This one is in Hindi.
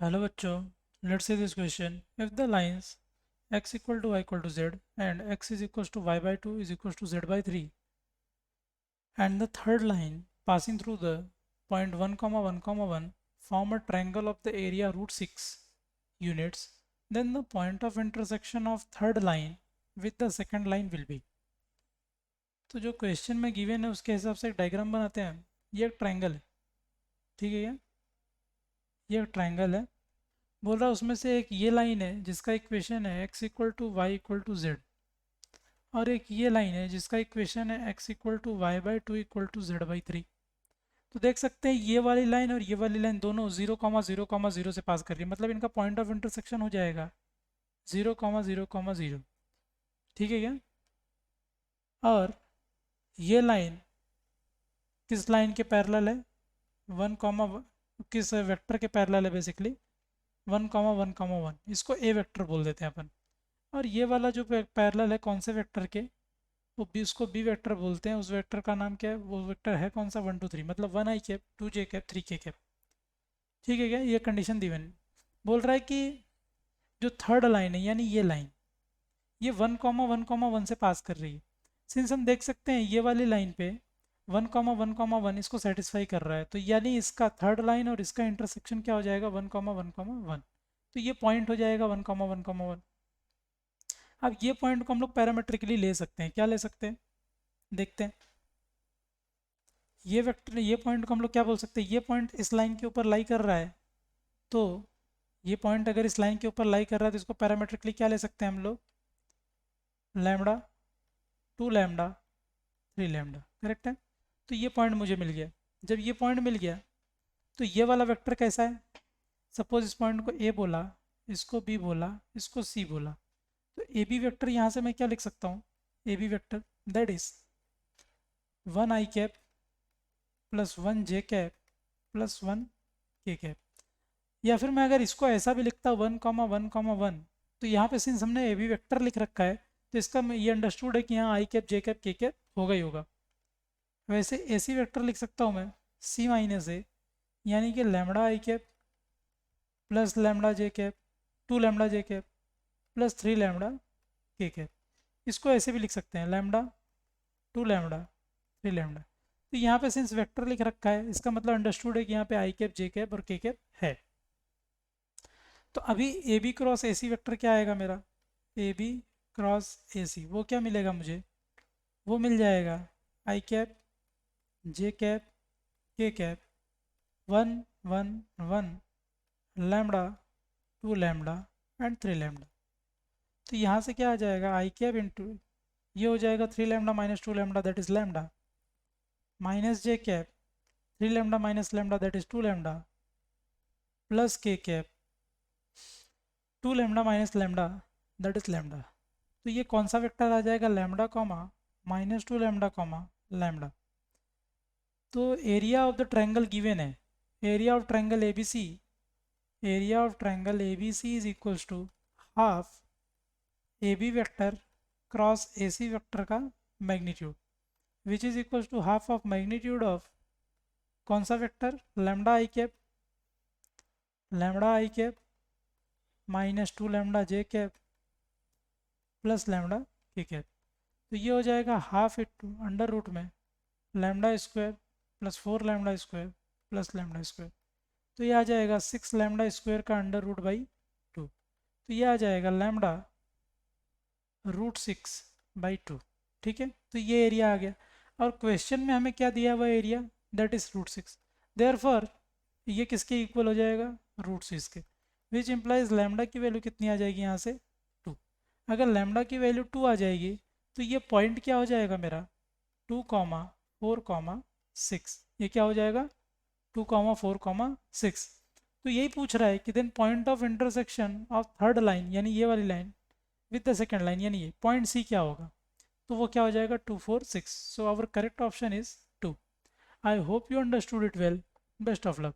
Hello बच्चों, let's see this question. If the lines x equal to y equal to z and x is equals to y by 2 is equals to z by 3 and the third line passing through the point 1 comma 1 comma 1 form a triangle of the area root 6 units, then the point of intersection of third line with the second line will be. तो जो क्वेश्चन में गिवन है उसके हिसाब से एक डायग्राम बनाते हैं। ये एक ट्रायंगल है, ठीक है। ये एक ट्रायंगल है। बोल रहा है उसमें से एक ये लाइन है जिसका इक्वेशन है x equal to y equal to z, और एक ये लाइन है जिसका इक्वेशन है x equal to y by two equal to z by three. तो देख सकते हैं ये वाली लाइन और ये वाली लाइन दोनों 0,0,0 से पास कर रही है, मतलब इनका पॉइंट ऑफ इंटरसेक्शन हो जाएगा 0,0,0। ठीक है क्या? और ये लाइन किस लाइन के पैरेलल है? 1, किस वेक्टर के पैरेलल है? बेसिकली 1,1,1। इसको ए वेक्टर बोल देते हैं अपन। और ये वाला जो पैरेलल है कौन से वेक्टर के, वो बी, उसको बी वेक्टर बोलते हैं। उस वेक्टर का नाम क्या है? वो वेक्टर है कौन सा? 1 2 3, मतलब 1i cap 2j cap 3k cap. ठीक है क्या? ये कंडीशन दी मैंने। बोल रहा है कि जो थर्ड लाइन है यानी ये लाइन, ये 1,1,1 से पास कर रही है। सिंस हम देख सकते हैं ये वाली लाइन पे 1,1,1 इसको सेटिस्फाई कर रहा है, तो यानी इसका थर्ड लाइन और इसका इंटरसेक्शन क्या हो जाएगा? 1,1,1। तो ये पॉइंट हो जाएगा 1,1,1। अब ये पॉइंट को हम लोग पैरामेट्रिकली ले सकते हैं। क्या ले सकते हैं? देखते हैं। ये वेक्टर, ये पॉइंट को हम लोग क्या बोल सकते हैं? ये पॉइंट इस लाइन के ऊपर लाई कर रहा है, तो ये पॉइंट अगर इस लाइन के ऊपर लाई कर रहा है तो इसको पैरामेट्रिकली क्या ले सकते हैं हम लोग? Lambda 2 lambda 3 lambda. करेक्ट है? तो ये पॉइंट मुझे मिल गया। जब ये पॉइंट मिल गया तो ये वाला वेक्टर कैसा है? सपोज इस पॉइंट को ए बोला, इसको बी बोला, इसको सी बोला, तो ए बी वेक्टर यहाँ से मैं क्या लिख सकता हूँ? A B vector that is 1i cap plus 1j cap plus 1k cap. या फिर मैं अगर इसको ऐसा भी लिखता 1,1,1, तो यहाँ पे सिंस हमने ए बी वेक्टर लिख रखा है तो इसका ये अंडरस्टूड है कि यहाँ i cap j cap k cap होगा ही होगा। वैसे ए सी वेक्टर लिख सकता हूँ मैं c माइनस ए, यानी कि lambda i cap plus lambda j cap 2 lambda j cap plus 3 lambda k cap. इसको ऐसे भी लिख सकते हैं लैम्डा 2 लैम्डा 3 लैम्डा। तो यहाँ पे सिंस वेक्टर लिख रखा है इसका मतलब अंडरस्टूड है कि यहाँ पे i कैप j कैप और k कैप है। तो अभी A B cross A C vector क्या आएगा मेरा? ए बी क्रॉस ए सी, वो क्या मिलेगा मुझे? वो मिल जाएगा i cap j cap k cap 1,1,1 lambda 2 lambda and 3 lambda. तो यहाँ से क्या आ जाएगा? आई कैप इंटू, ये हो जाएगा 3 lambda minus 2 lambda that is lambda, minus j cap 3 lambda minus lambda that is 2 lambda, plus k cap 2 lambda minus lambda that is lambda. तो ये कौन सा वेक्टर आ जाएगा? Lambda comma minus 2 lambda comma lambda. तो area of the triangle given है, area of triangle A B C, area of triangle A B C is equals to half A B vector cross A C vector का magnitude, which is equals to half of magnitude of कौन सा vector? Lambda i cap minus 2 lambda j cap plus lambda k cap. तो ये हो जाएगा हाफ इंटू अंडर रूट में lambda square plus 4 lambda square plus lambda square. तो ये आ जाएगा 6 लैम्डा स्क्वायर का अंडर रूट बाई 2। तो ये आ जाएगा लैम्डा √6/2। ठीक है? तो ये एरिया आ गया। और क्वेश्चन में हमें क्या दिया हुआ एरिया? That is √6। देयरफॉर ये किसके इक्वल हो जाएगा? √6 के। विच इम्प्लाइज लैम्डा की वैल्यू कितनी आ जाएगी यहाँ से? 2। अगर लैम्डा की वैल्यू 2 आ जाएगी तो ये पॉइंट क्या हो जाएगा मेरा? 2,4,6। ये क्या हो जाएगा? 2,4,6। तो यही पूछ रहा है कि then point of intersection of third line यानी ये वाली line with the second line यानी ये पॉइंट सी क्या होगा? तो वो क्या हो जाएगा? 2,4,6। So our correct option is 2। I hope you understood it well. Best of luck.